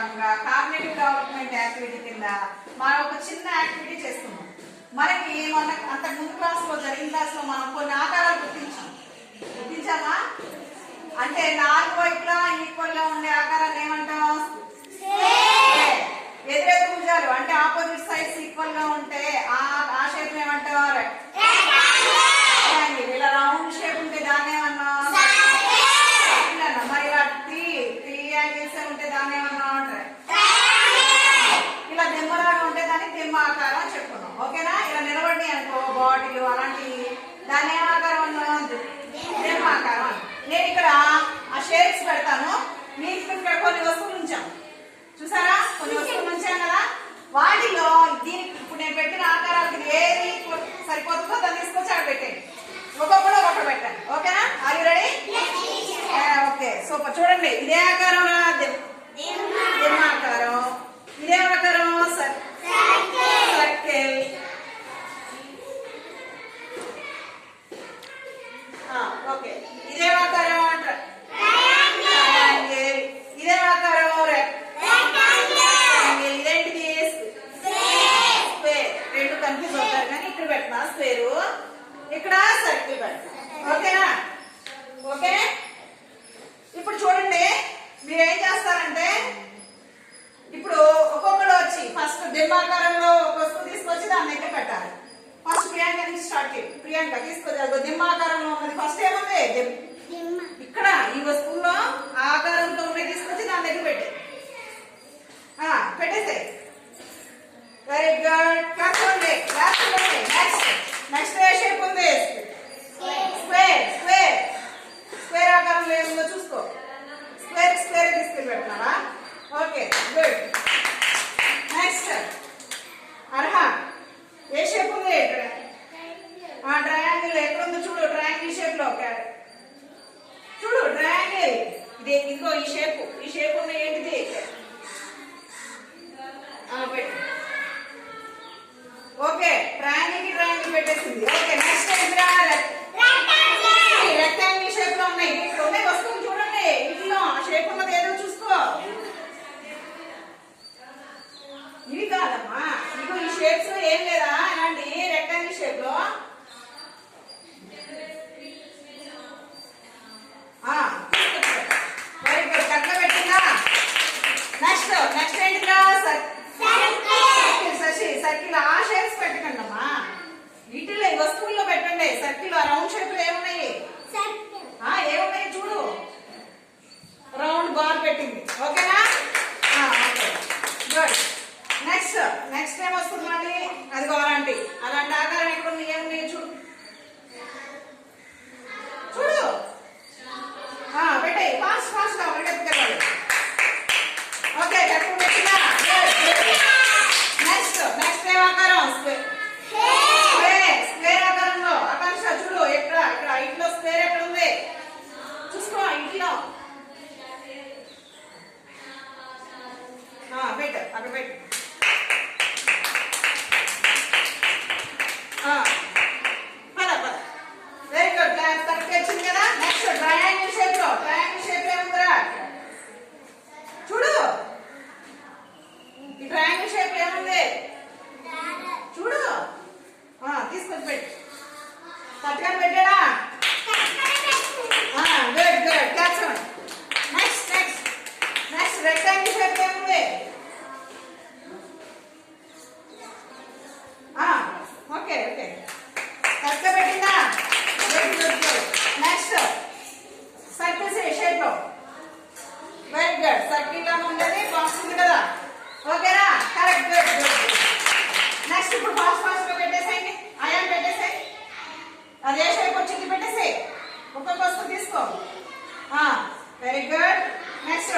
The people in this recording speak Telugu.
భాగంగా కాగ్నిటివ్ డెవలప్మెంట్ యాక్టివిటీ కింద మనం ఒక చిన్న యాక్టివిటీ చేస్తున్నాం. మనకి అంతకు ముందు క్లాస్లో జరిగిన క్లాస్లో మనం కొన్ని ఆకారాలు గుర్తించామా? అంటే 4 వైపులా ఈక్వల్ గా ఉండే ఆకారాన్ని ఏమంటాం? ఎదురెదు భుజాలు అంటే ఆపోజిట్ సైడ్స్ ఈక్వల్ గా ఉంటే ఆ షేప్ ఏమంటారు? ఇలా రౌండ్ షేప్ ఉంటే దాన్ని ఏమన్నా? మరి ఇలా ట్రయాంగిల్స్ ఉంటే దాన్ని ఏమన్నా? ఇలా దెమ్మలాగా ఉంటే దాన్ని దెమ్మ ఆకారం అని చెప్పుకున్నాం. ఓకేనా? ఇలా నిలబడి అనుకో బాటిల్ అలాంటి దాన్ని ఏం ఆకారం అన్నాం? దెమ్మ ఆకారం. నేను ఇక్కడ ఆ షేప్స్ పెడతాను. మీకు ఇక్కడ కొన్ని వస్తువులు ఉంచాం, చూసారా? కొన్ని వస్తువులు ఉంచాం కదా, వాటిలో దీనికి ఇప్పుడు నేను పెట్టిన ఆకారాలకి ఏది సరిపోతుందో దాన్ని తీసుకొచ్చి అక్కడ పెట్టండి. ఒక్కొక్కడు ఒక్కొక్కటి పెట్టండి. ఓకేనా? Are you ready? Okay, super. చూడండి, ఇదే ఆకారం దెమ్మ ఆకారం, ఇదే ఆకారం సర్కిల్, ఓకే, ఇదే ఆకారం ట్రయాంగిల్, ఇదే ఆకారం రెక్టాంగిల్, ఇదేంటిది స్క్వేర్. రెండు కన్ఫ్యూజ్ అవుతారు కానీ ఇక్కడ పెట్టినా స్క్వేర్, ఇక్కడ సర్కిల్ పెడతా. ఓకేనా? ఓకే, ఇప్పుడు చూడండి, మీరు ఏం చేస్తారంటే ఇప్పుడు ఒక్కొక్కడు వచ్చి ఫస్ట్ దెమ్మాకారంలో ఒక వస్తువు తీసుకొచ్చి దాని దగ్గర పెట్టాలి. ఫస్ట్ ప్రియాంక నుంచి స్టార్ట్ చేయండి. ప్రియాంక తీసుకొచ్చి దెమ్మాకారంలో ఉన్నది ఫస్ట్ ఏముంది? ఇక్కడ ఈ వస్తువులో ఆకారంతో ఉన్నది తీసుకొచ్చి దాని దగ్గర పెట్టే పెట్టేసే. Very good. నెక్స్ట్ ఏ షేప్ ఉంది? స్క్వేర్. స్క్వేర్ స్క్వేర్ ఆకారంలో ఏముందో చూసుకో. స్క్వేర్ స్క్వేర్ తీసుకెళ్ళి పెడుతున్నావా? Okay, good. నెక్స్ట్ అర్హా, ఏ షేప్ ఉంది? ట్రయాంగిల్ ఎక్కడ ఉందో చూడు. ట్రయాంగిల్ షేప్ లో చూడు, ట్రయాంగిల్ ఇది. ఇంకో ఈ షేప్ ఉన్న ఏంటిది? ఓకే, ట్రయాంగిల్ కి ట్రయాంగిల్ పెట్టేసింది. ఓకే, నెక్స్ట్ రెక్టాంగిల్ షేప్ లో ఉన్నాయి. ఇక్కడ ఉన్నాయి వస్తువులు చూడండి, ఇంట్లో ఆ షేప్ ఉన్నది ఏదో చూసుకో. ఇవి కాదమ్మా, ఇగో ఈ షేప్స్ ఏం లేదా? ఇలాంటి రెక్టాంగిల్ షేప్ లో వెరీ గుడ్. కట్ల పెట్టిందా? నెక్స్ట్ ఏంటిదా? సర్కిల్. ఆ షేప్స్ పెట్టకండి అమ్మా, వీటిలో వస్తువుల్లో పెట్టండి. సర్కిల్ రౌండ్ షేప్ లో ఏమున్నాయి? ఏమున్నాయి చూడు. రౌండ్ బాల్ పెట్టింది. ఓకేనా? Okay, good. నెక్స్ట్ ఏం వస్తుంది మళ్ళీ? అదిగో అలాంటి ఆకారం ఎక్కడ ఉంది? ఏమున్నాయి చూడు. చూడు, పెట్టాయి. ఫాస్ట్ గా పరిగెత్తుకెళ్ళాలి. ఓకే, కరెక్ట్ పెట్టినా. నెక్స్ట్ ఏం ఆకారం? స్క్వేర్ ఆకారంలో. ఆకాంక్ష చూడు, ఇక్కడ ఇంట్లో స్క్వేర్ ఎక్కడ ఉంది చూసుకో. ఇంట్లో పెట్టు, అక్కడ పెట్టు. Very good. కరెక్ట్ వచ్చింది కదా. నెక్స్ట్ ట్రయాంగిల్ షేప్ లో ఏముందిరా చూడు. ఈ ట్రయాంగిల్ షేప్ లో ఏముంది చూడు. తీసుకొచ్చి పెట్టు. కరెక్ట్గా పెట్టాడా? Good. Catch. Next rectangle shape ఏముంది? ఓకే, కరెక్ట్గా పెట్టిందా? గుడ్. నెక్స్ట్ సర్కిల్ షేప్ లో. Very good. సర్కిల్ లాగా ఉండేది బాక్స్ ఉంది కదా. ఓకేనా? కరెక్ట్. గుడ్. నెక్స్ట్ ఇప్పుడు ఫాస్ట్ గా పెట్టేసేయండి. అయాన్ పెట్టేసాయి. అది ఏ షేప్ వచ్చింది పెట్టేసాయి. ఒక్కొక్క వస్తువు తీసుకో. Very good. నెక్స్ట్